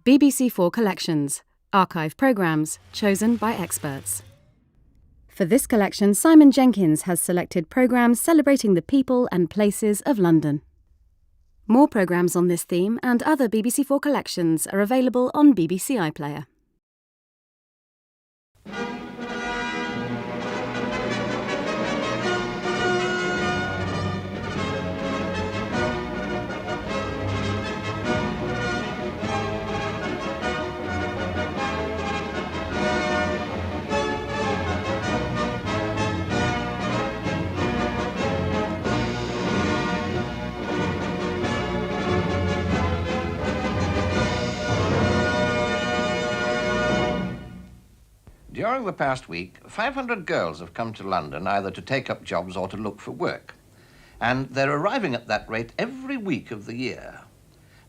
BBC4 Collections, archive programmes chosen by experts. For this collection, Simon Jenkins has selected programmes celebrating the people and places of London. More programmes on this theme and other BBC4 collections are available on BBC iPlayer. During the past week, 500 girls have come to London either to take up jobs or to look for work. And they're arriving at that rate every week of the year.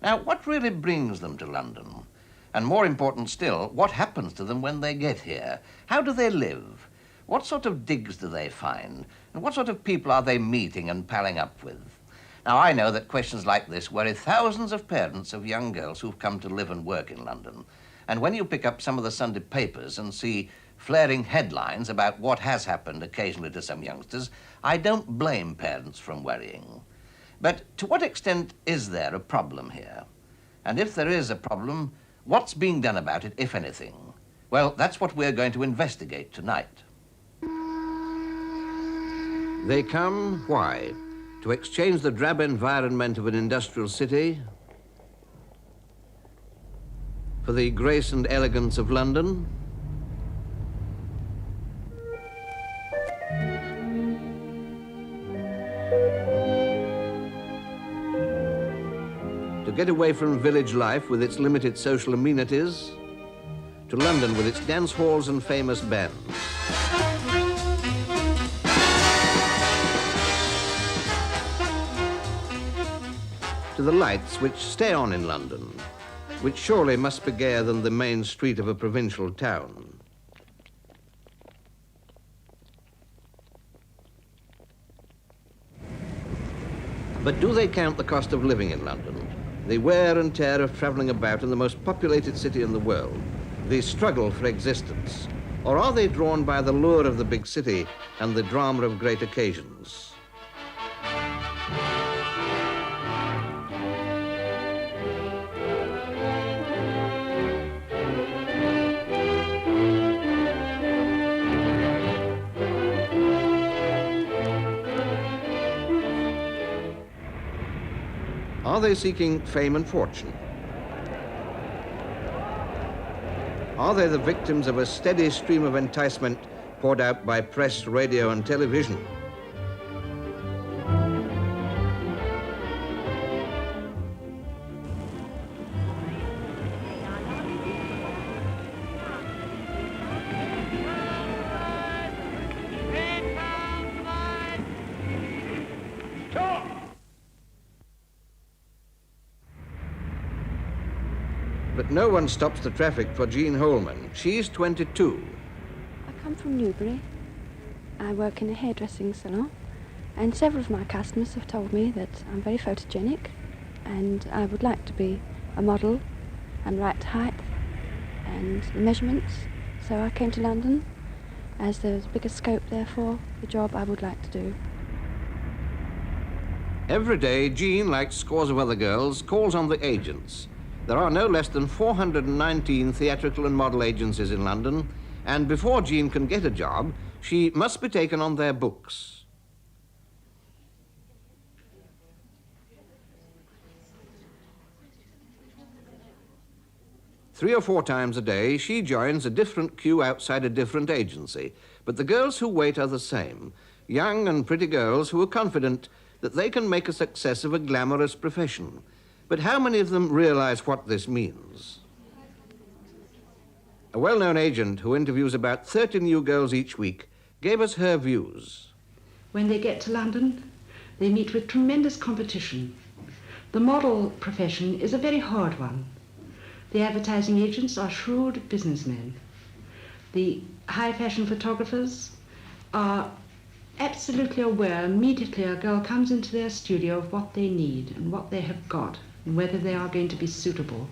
Now, what really brings them to London? And more important still, what happens to them when they get here? How do they live? What sort of digs do they find? And what sort of people are they meeting and palling up with? Now, I know that questions like this worry thousands of parents of young girls who've come to live and work in London. And when you pick up some of the Sunday papers and see flaring headlines about what has happened occasionally to some youngsters, I don't blame parents from worrying. But to what extent is there a problem here? And if there is a problem, what's being done about it, if anything? Well, that's what we're going to investigate tonight. They come, why? To exchange the drab environment of an industrial city for the grace and elegance of London? To get away from village life with its limited social amenities, to London with its dance halls and famous bands. To the lights which stay on in London, which surely must be gayer than the main street of a provincial town. But do they count the cost of living in London, the wear and tear of travelling about in the most populated city in the world, the struggle for existence? Or are they drawn by the lure of the big city and the drama of great occasions? Are they seeking fame and fortune? Are they the victims of a steady stream of enticement poured out by press, radio, and television? But no one stops the traffic for Jean Holman. She's 22. I come from Newbury. I work in a hairdressing salon, and several of my customers have told me that I'm very photogenic, and I would like to be a model and right height and the measurements. So I came to London as there's bigger scope there for the job I would like to do. Every day, Jean, like scores of other girls, calls on the agents. There are no less than 419 theatrical and model agencies in London, and before Jean can get a job, she must be taken on their books. Three or four times a day, she joins a different queue outside a different agency, but the girls who wait are the same, young and pretty girls who are confident that they can make a success of a glamorous profession. But how many of them realize what this means? A well-known agent who interviews about 30 new girls each week gave us her views. When they get to London, they meet with tremendous competition. The model profession is a very hard one. The advertising agents are shrewd businessmen. The high fashion photographers are absolutely aware immediately a girl comes into their studio of what they need and what they have got and whether they are going to be suitable.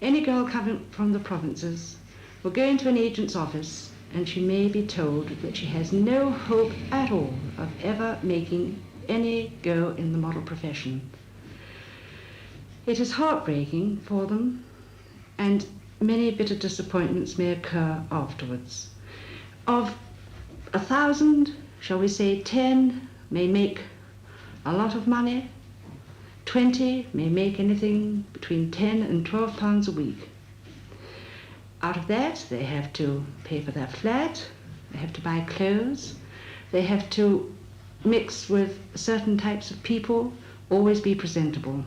Any girl coming from the provinces will go into an agent's office and she may be told that she has no hope at all of ever making any go in the model profession. It is heartbreaking for them, and many bitter disappointments may occur afterwards. Of 1,000, shall we say 10 may make a lot of money, 20 may make anything between 10 and 12 pounds a week. Out of that, they have to pay for their flat, they have to buy clothes, they have to mix with certain types of people, always be presentable.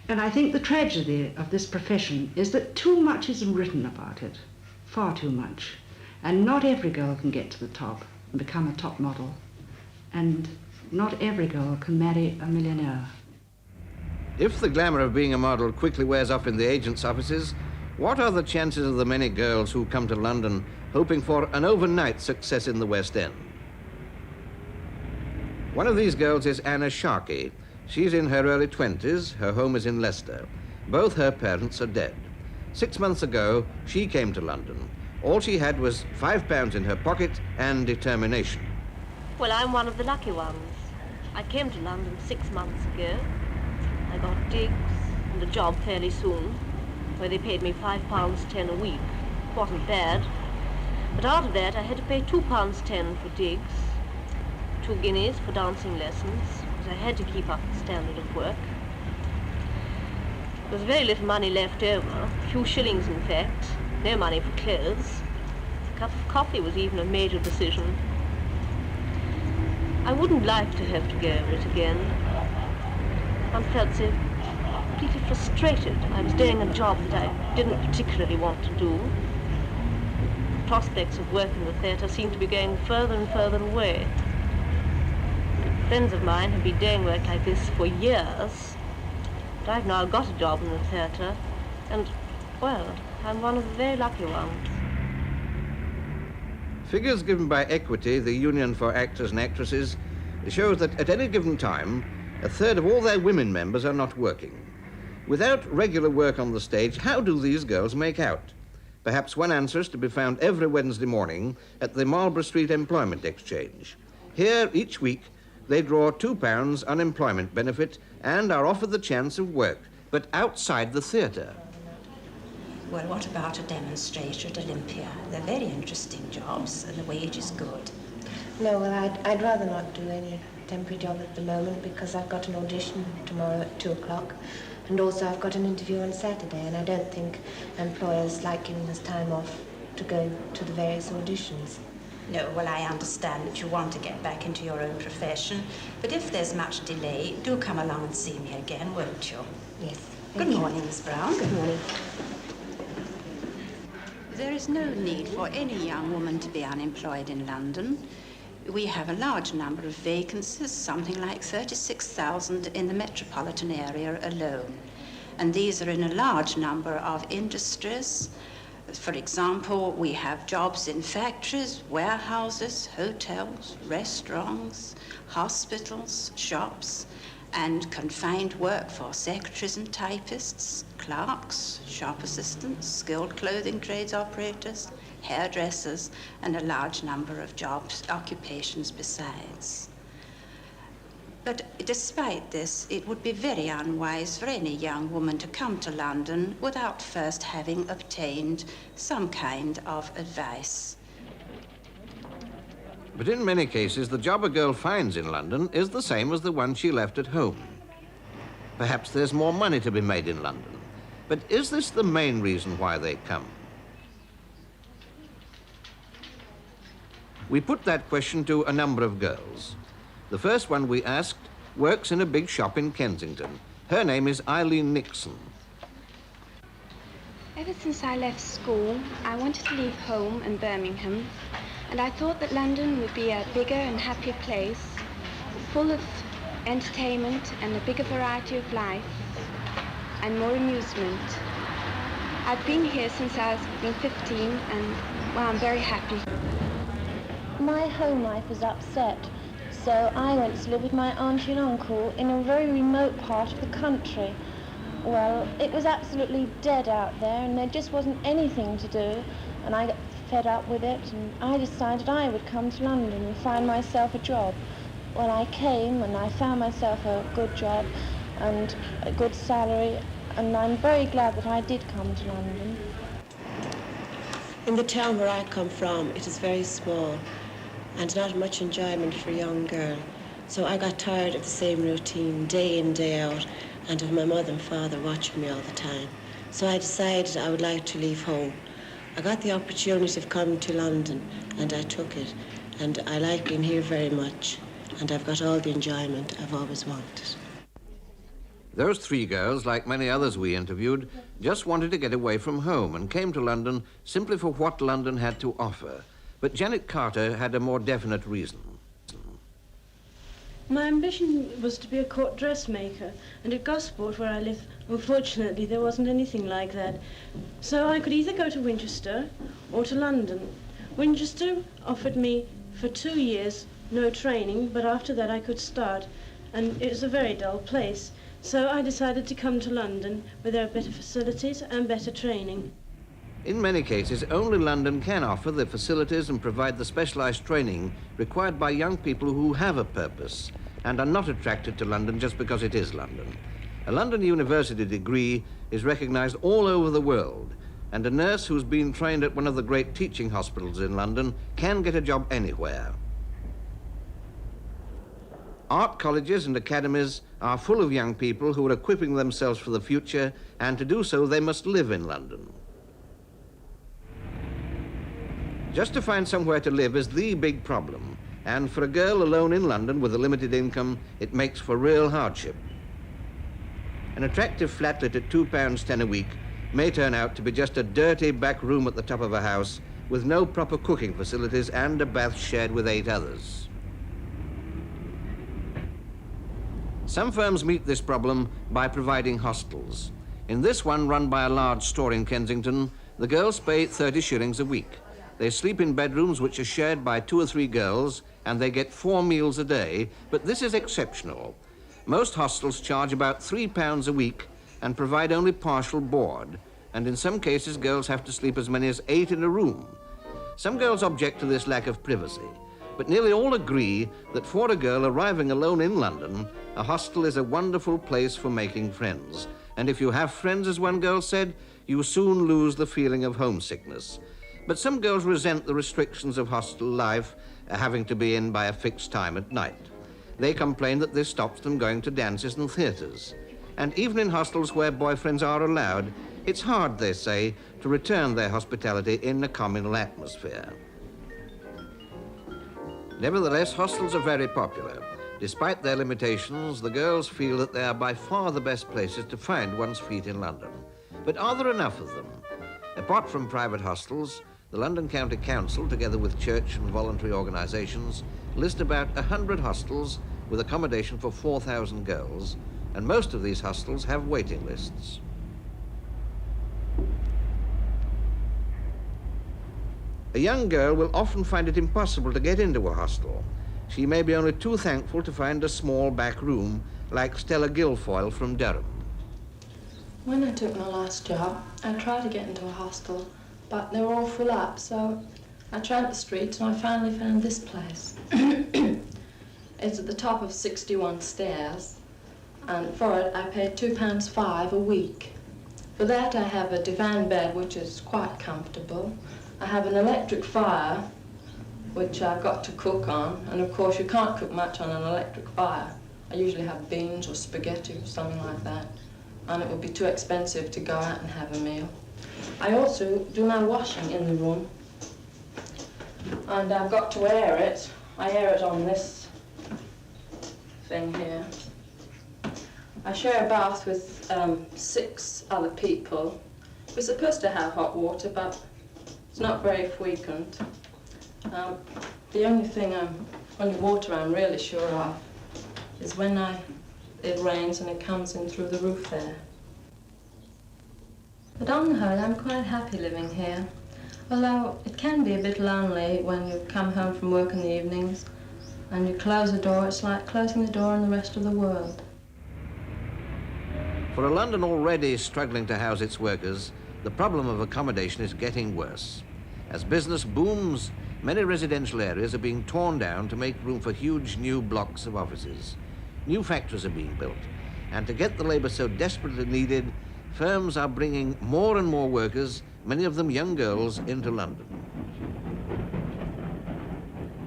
And I think the tragedy of this profession is that too much is written about it, far too much. And not every girl can get to the top and become a top model. And not every girl can marry a millionaire. If the glamour of being a model quickly wears off in the agents' offices, what are the chances of the many girls who come to London hoping for an overnight success in the West End? One of these girls is Anna Sharkey. She's in her early 20s. Her home is in Leicester. Both her parents are dead. 6 months ago, she came to London. All she had was £5 in her pocket and determination. Well, I'm one of the lucky ones. I came to London 6 months ago. I got digs and a job fairly soon, where they paid me £5.10 a week. Wasn't bad. But after that, I had to pay £2.10 for digs, 2 guineas for dancing lessons, because I had to keep up the standard of work. There was very little money left over, a few shillings in fact, no money for clothes. A cup of coffee was even a major decision. I wouldn't like to have to go over it again. One felt so completely frustrated. I was doing a job that I didn't particularly want to do. The prospects of work in the theatre seemed to be going further and further away. Friends of mine have been doing work like this for years, but I've now got a job in the theatre, and, well, I'm one of the very lucky ones. Figures given by Equity, the Union for Actors and Actresses, show that at any given time, 1/3 of all their women members are not working. Without regular work on the stage, how do these girls make out? Perhaps one answer is to be found every Wednesday morning at the Marlborough Street Employment Exchange. Here, each week, they draw £2 unemployment benefit and are offered the chance of work, but outside the theatre. Well, what about a demonstrator at Olympia? They're very interesting jobs and the wage is good. No, well, I'd rather not do any temporary job at the moment because I've got an audition tomorrow at 2 o'clock, and also I've got an interview on Saturday, and I don't think employers like giving us time off to go to the various auditions. No, well, I understand that you want to get back into your own profession, but if there's much delay, do come along and see me again, won't you? Yes. Good morning, Miss Brown. Good morning. There is no need for any young woman to be unemployed in London. We have a large number of vacancies, something like 36,000 in the metropolitan area alone. And these are in a large number of industries. For example, we have jobs in factories, warehouses, hotels, restaurants, hospitals, shops, and confined work for secretaries and typists, clerks, shop assistants, skilled clothing trades operators, hairdressers, and a large number of jobs, occupations besides. But despite this, it would be very unwise for any young woman to come to London without first having obtained some kind of advice. But in many cases, the job a girl finds in London is the same as the one she left at home. Perhaps there's more money to be made in London. But is this the main reason why they come? We put that question to a number of girls. The first one we asked works in a big shop in Kensington. Her name is Eileen Nixon. Ever since I left school, I wanted to leave home in Birmingham, and I thought that London would be a bigger and happier place, full of entertainment and a bigger variety of life, and more amusement. I've been here since I've been 15, and, well, I'm very happy. My home life was upset, so I went to live with my auntie and uncle in a very remote part of the country. Well, it was absolutely dead out there and there just wasn't anything to do, and I got fed up with it, and I decided I would come to London and find myself a job. Well, I came and I found myself a good job and a good salary, and I'm very glad that I did come to London. In the town where I come from, it is very small and not much enjoyment for a young girl. So I got tired of the same routine day in, day out, and of my mother and father watching me all the time. So I decided I would like to leave home. I got the opportunity of coming to London, and I took it. And I like being here very much, and I've got all the enjoyment I've always wanted. Those three girls, like many others we interviewed, just wanted to get away from home and came to London simply for what London had to offer. But Janet Carter had a more definite reason. My ambition was to be a court dressmaker, and at Gosport, where I live, unfortunately, there wasn't anything like that. So I could either go to Winchester or to London. Winchester offered me for 2 years no training, but after that I could start, and it was a very dull place. So I decided to come to London, where there are better facilities and better training. In many cases, only London can offer the facilities and provide the specialized training required by young people who have a purpose and are not attracted to London just because it is London. A London University degree is recognized all over the world, and a nurse who's been trained at one of the great teaching hospitals in London can get a job anywhere. Art colleges and academies are full of young people who are equipping themselves for the future, and to do so they must live in London. Just to find somewhere to live is the big problem, and for a girl alone in London with a limited income, it makes for real hardship. An attractive flatlet at £2.10 a week may turn out to be just a dirty back room at the top of a house with no proper cooking facilities and a bath shared with 8 others. Some firms meet this problem by providing hostels. In this one, run by a large store in Kensington, the girls pay 30 shillings a week. They sleep in bedrooms which are shared by 2 or 3 girls, and they get 4 meals a day, but this is exceptional. Most hostels charge about £3 a week and provide only partial board, and in some cases girls have to sleep as many as 8 in a room. Some girls object to this lack of privacy, but nearly all agree that for a girl arriving alone in London, a hostel is a wonderful place for making friends. And if you have friends, as one girl said, you soon lose the feeling of homesickness. But some girls resent the restrictions of hostel life, having to be in by a fixed time at night. They complain that this stops them going to dances and theatres. And even in hostels where boyfriends are allowed, it's hard, they say, to return their hospitality in a communal atmosphere. Nevertheless, hostels are very popular. Despite their limitations, the girls feel that they are by far the best places to find one's feet in London. But are there enough of them? Apart from private hostels, the London County Council, together with church and voluntary organisations, list about 100 hostels with accommodation for 4,000 girls, and most of these hostels have waiting lists. A young girl will often find it impossible to get into a hostel. She may be only too thankful to find a small back room, like Stella Guilfoyle from Durham. When I took my last job, I tried to get into a hostel, but they were all full up, so I tried the streets and I finally found this place. It's at the top of 61 stairs, and for it I paid £2.05 a week. For that I have a divan bed, which is quite comfortable. I have an electric fire, which I've got to cook on, and of course you can't cook much on an electric fire. I usually have beans or spaghetti or something like that, and it would be too expensive to go out and have a meal. I also do my washing in the room, and I've got to air it. I air it on this thing here. I share a bath with 6 other people. We're supposed to have hot water, but it's not very frequent. The only water I'm really sure of is when it rains and it comes in through the roof there. But on the whole, I'm quite happy living here, although it can be a bit lonely when you come home from work in the evenings and you close the door. It's like closing the door on the rest of the world. For a London already struggling to house its workers, the problem of accommodation is getting worse. As business booms, many residential areas are being torn down to make room for huge new blocks of offices. New factories are being built, and to get the labour so desperately needed, firms are bringing more and more workers, many of them young girls, into London.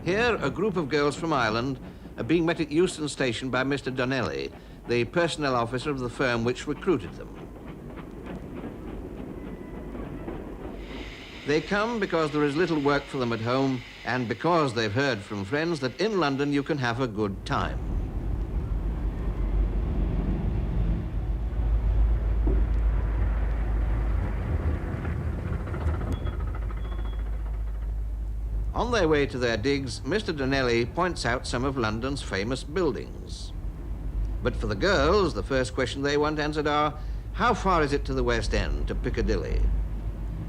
Here, a group of girls from Ireland are being met at Euston Station by Mr. Donnelly, the personnel officer of the firm which recruited them. They come because there is little work for them at home and because they've heard from friends that in London you can have a good time. On their way to their digs, Mr. Donnelly points out some of London's famous buildings. But for the girls, the first question they want answered are, how far is it to the West End, to Piccadilly?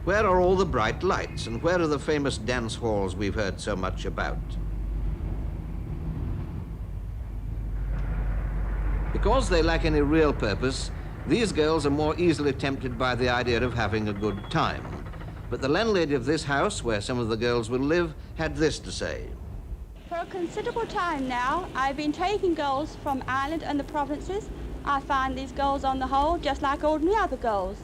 Where are all the bright lights, and where are the famous dance halls we've heard so much about? Because they lack any real purpose, these girls are more easily tempted by the idea of having a good time. But the landlady of this house, where some of the girls will live, had this to say. For a considerable time now, I've been taking girls from Ireland and the provinces. I find these girls, on the whole, just like ordinary other girls.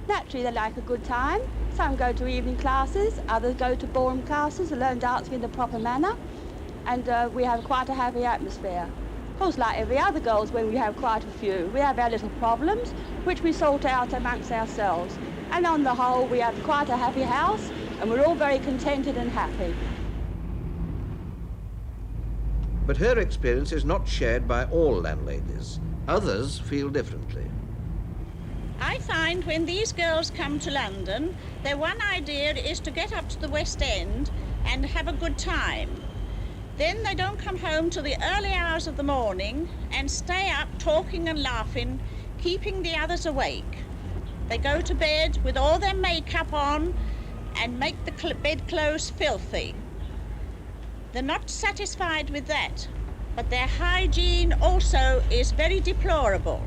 Naturally, they like a good time. Some go to evening classes, others go to ballroom classes to learn dancing in the proper manner. And we have quite a happy atmosphere. Of course, like every other girls, when we have quite a few, we have our little problems, which we sort out amongst ourselves. And on the whole, we have quite a happy house, and we're all very contented and happy. But her experience is not shared by all landladies. Others feel differently. I find when these girls come to London, their one idea is to get up to the West End and have a good time. Then they don't come home till the early hours of the morning and stay up talking and laughing, keeping the others awake. They go to bed with all their makeup on and make the bedclothes filthy. They're not satisfied with that, but their hygiene also is very deplorable.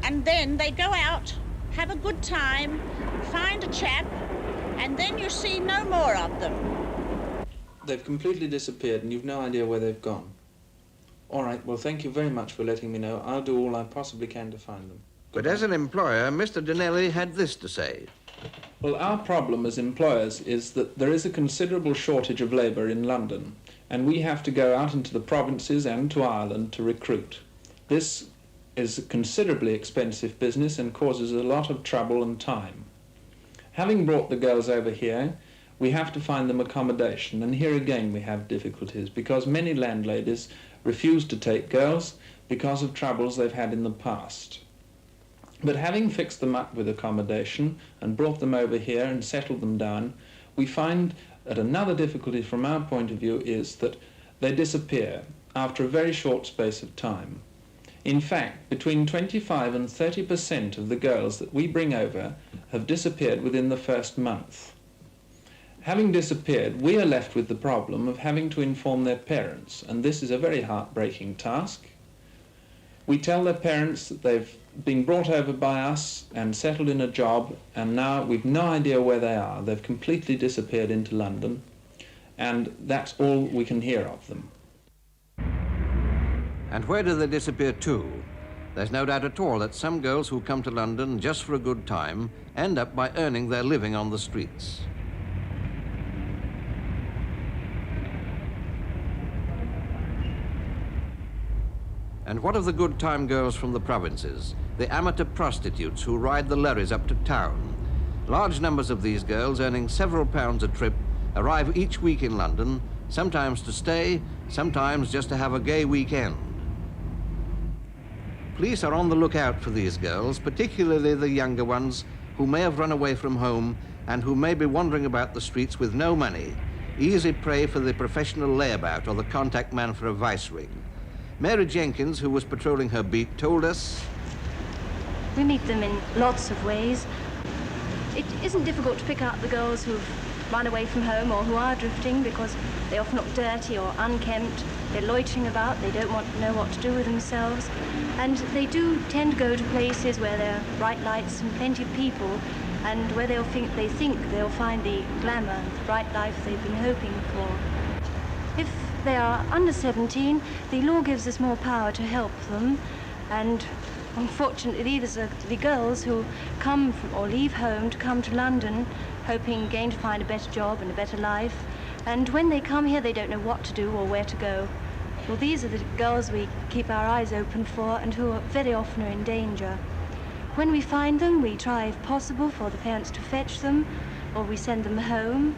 And then they go out, have a good time, find a chap, and then you see no more of them. They've completely disappeared and you've no idea where they've gone. All right, well, thank you very much for letting me know. I'll do all I possibly can to find them. But as an employer, Mr. Donnelly had this to say. Well, our problem as employers is that there is a considerable shortage of labour in London, and we have to go out into the provinces and to Ireland to recruit. This is a considerably expensive business and causes a lot of trouble and time. Having brought the girls over here, we have to find them accommodation, and here again we have difficulties because many landladies refuse to take girls because of troubles they've had in the past. But having fixed them up with accommodation and brought them over here and settled them down, we find that another difficulty from our point of view is that they disappear after a very short space of time. In fact, between 25 and 30% of the girls that we bring over have disappeared within the first month. Having disappeared, we are left with the problem of having to inform their parents, and this is a very heartbreaking task. We tell their parents that they've been brought over by us and settled in a job, and now we've no idea where they are. They've completely disappeared into London, and that's all we can hear of them. And where do they disappear to? There's no doubt at all that some girls who come to London just for a good time end up by earning their living on the streets. And what of the good time girls from the provinces, the amateur prostitutes who ride the lorries up to town? Large numbers of these girls, earning several pounds a trip, arrive each week in London, sometimes to stay, sometimes just to have a gay weekend. Police are on the lookout for these girls, particularly the younger ones who may have run away from home and who may be wandering about the streets with no money, easy prey for the professional layabout or the contact man for a vice ring. Mary Jenkins, who was patrolling her beat, told us, we meet them in lots of ways. It isn't difficult to pick out the girls who've run away from home or who are drifting because they often look dirty or unkempt. They're loitering about, they don't know what to do with themselves. And they do tend to go to places where there are bright lights and plenty of people, and where they think they'll find the glamour and the bright life they've been hoping for. If they are under 17, the law gives us more power to help them, and unfortunately these are the girls who come from, or leave home to come to London, hoping again to find a better job and a better life, and when they come here they don't know what to do or where to go. Well, these are the girls we keep our eyes open for and who are very often are in danger. When we find them, we try, if possible, for the parents to fetch them, or we send them home.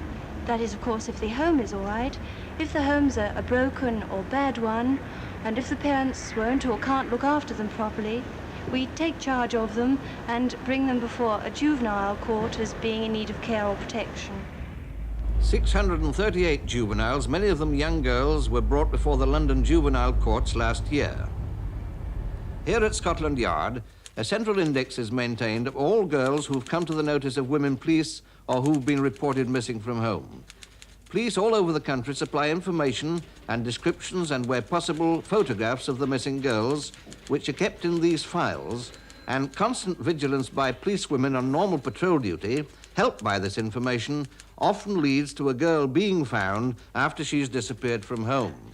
That is, of course, if the home is all right. If the home's a broken or bad one, and if the parents won't or can't look after them properly, we take charge of them and bring them before a juvenile court as being in need of care or protection. 638 juveniles, many of them young girls, were brought before the London juvenile courts last year. Here at Scotland Yard, a central index is maintained of all girls who've come to the notice of women police or who've been reported missing from home. Police all over the country supply information and descriptions and, where possible, photographs of the missing girls, which are kept in these files, and constant vigilance by policewomen on normal patrol duty, helped by this information, often leads to a girl being found after she's disappeared from home.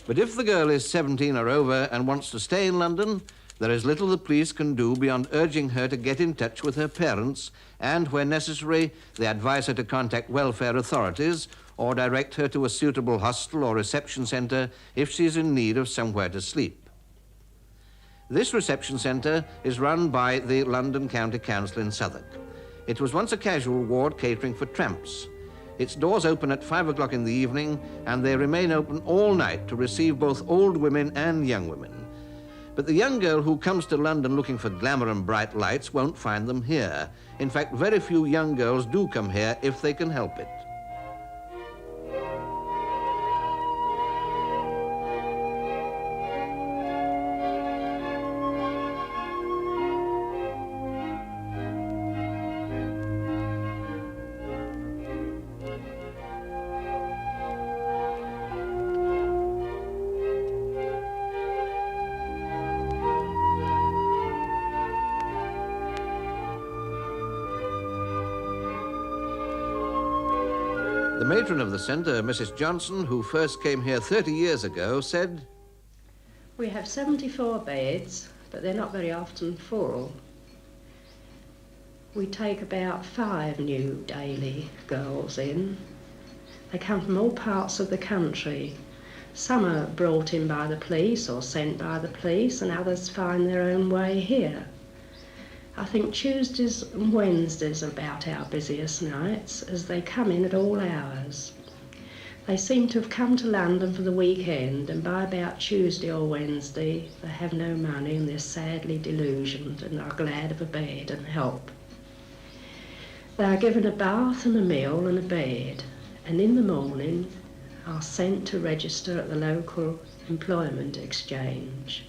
But if the girl is 17 or over and wants to stay in London, there is little the police can do beyond urging her to get in touch with her parents, and where necessary, they advise her to contact welfare authorities or direct her to a suitable hostel or reception centre if she is in need of somewhere to sleep. This reception centre is run by the London County Council in Southwark. It was once a casual ward catering for tramps. Its doors open at 5 o'clock in the evening, and they remain open all night to receive both old women and young women. But the young girl who comes to London looking for glamour and bright lights won't find them here. In fact, very few young girls do come here if they can help it. The matron of the centre, Mrs. Johnson, who first came here 30 years ago, said, "We have 74 beds, but they're not very often full. We take about 5 new daily girls in. They come from all parts of the country. Some are brought in by the police or sent by the police, and others find their own way here. I think Tuesdays and Wednesdays are about our busiest nights, as they come in at all hours. They seem to have come to London for the weekend, and by about Tuesday or Wednesday they have no money and they're sadly delusioned and are glad of a bed and help. They are given a bath and a meal and a bed, and in the morning are sent to register at the local employment exchange.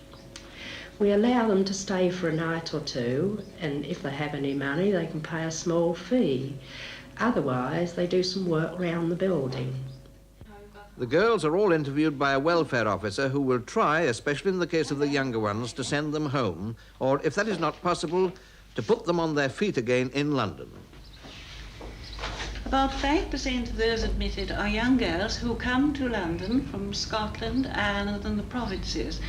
We allow them to stay for a night or two, and if they have any money they can pay a small fee. Otherwise they do some work round the building." The girls are all interviewed by a welfare officer who will try, especially in the case of the younger ones, to send them home, or if that is not possible, to put them on their feet again in London. About 5% of those admitted are young girls who come to London from Scotland, Ireland and the provinces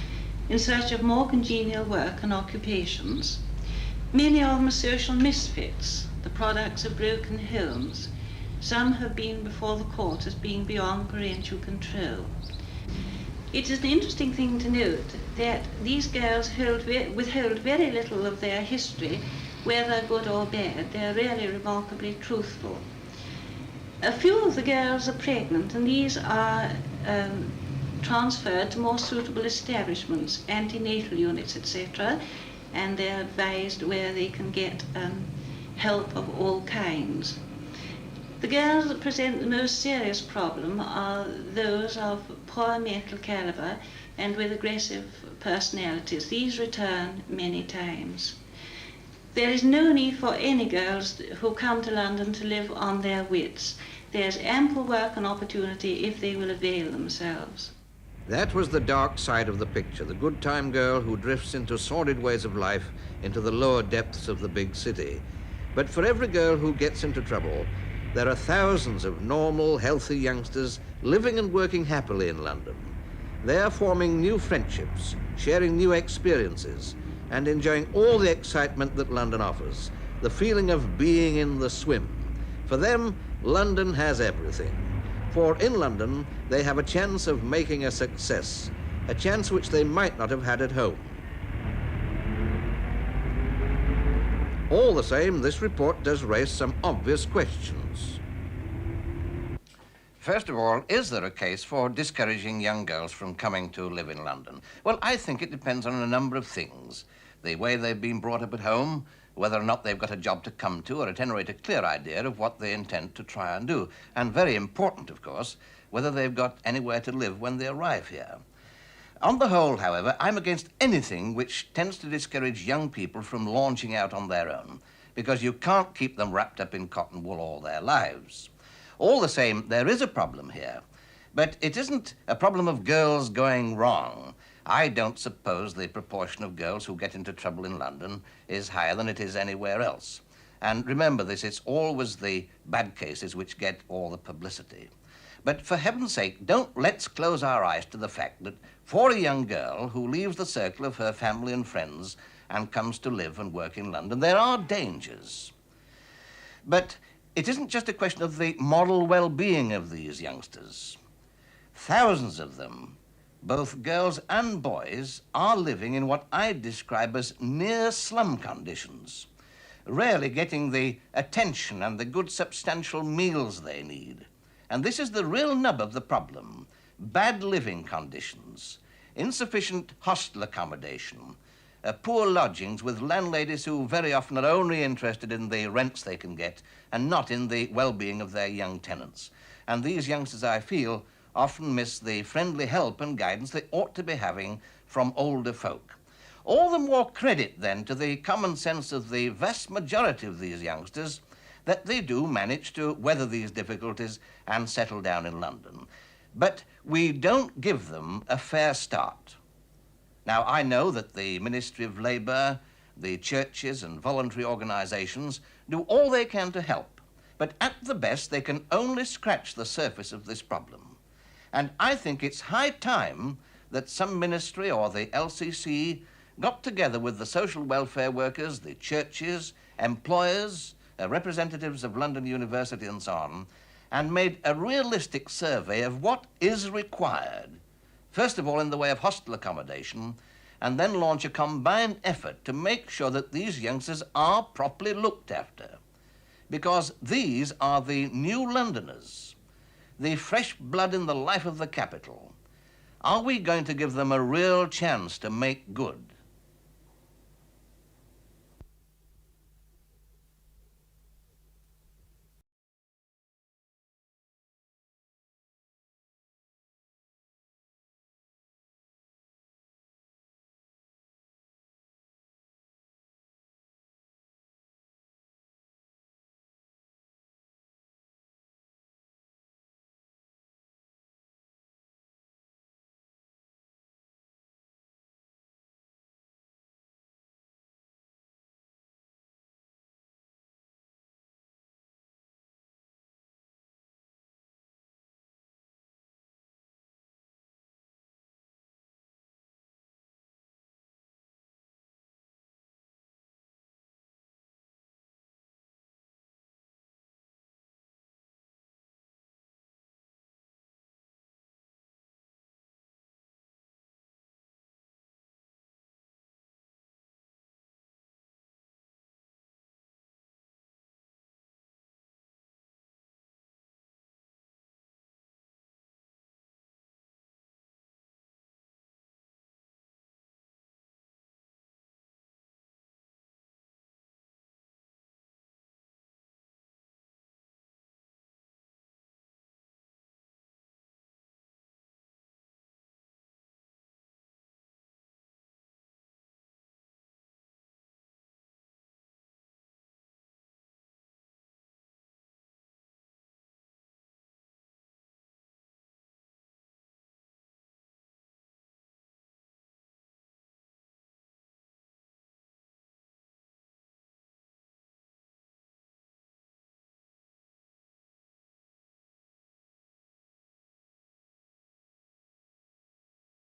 in search of more congenial work and occupations. Many of them are social misfits, the products of broken homes. Some have been before the court as being beyond parental control. It is an interesting thing to note that these girls withhold very little of their history, whether good or bad. They're really remarkably truthful. A few of the girls are pregnant, and these are transferred to more suitable establishments, antenatal units, etc., and they're advised where they can get help of all kinds. The girls that present the most serious problem are those of poor mental caliber and with aggressive personalities. These return many times. There is no need for any girls who come to London to live on their wits. There's ample work and opportunity if they will avail themselves. That was the dark side of the picture, the good time girl who drifts into sordid ways of life, into the lower depths of the big city. But for every girl who gets into trouble, there are thousands of normal, healthy youngsters living and working happily in London. They are forming new friendships, sharing new experiences, and enjoying all the excitement that London offers, the feeling of being in the swim. For them, London has everything. For in London, they have a chance of making a success, a chance which they might not have had at home. All the same, this report does raise some obvious questions. First of all, is there a case for discouraging young girls from coming to live in London? Well, I think it depends on a number of things. The way they've been brought up at home, whether or not they've got a job to come to, or at any rate a clear idea of what they intend to try and do. And very important, of course, whether they've got anywhere to live when they arrive here. On the whole, however, I'm against anything which tends to discourage young people from launching out on their own, because you can't keep them wrapped up in cotton wool all their lives. All the same, there is a problem here, but it isn't a problem of girls going wrong. I don't suppose the proportion of girls who get into trouble in London is higher than it is anywhere else. And remember this, it's always the bad cases which get all the publicity. But for heaven's sake, let's close our eyes to the fact that for a young girl who leaves the circle of her family and friends and comes to live and work in London, there are dangers. But it isn't just a question of the moral well-being of these youngsters. Thousands of them, both girls and boys, are living in what I describe as near slum conditions, rarely getting the attention and the good substantial meals they need. And this is the real nub of the problem. Bad living conditions, insufficient hostel accommodation, poor lodgings with landladies who very often are only interested in the rents they can get and not in the well-being of their young tenants. And these youngsters, I feel, often miss the friendly help and guidance they ought to be having from older folk. All the more credit, then, to the common sense of the vast majority of these youngsters that they do manage to weather these difficulties and settle down in London. But we don't give them a fair start. Now, I know that the Ministry of Labour, the churches and voluntary organisations do all they can to help, but at the best they can only scratch the surface of this problem. And I think it's high time that some ministry or the LCC got together with the social welfare workers, the churches, employers, representatives of London University and so on, and made a realistic survey of what is required, first of all in the way of hostel accommodation, and then launch a combined effort to make sure that these youngsters are properly looked after. Because these are the new Londoners, the fresh blood in the life of the capital. Are we going to give them a real chance to make good?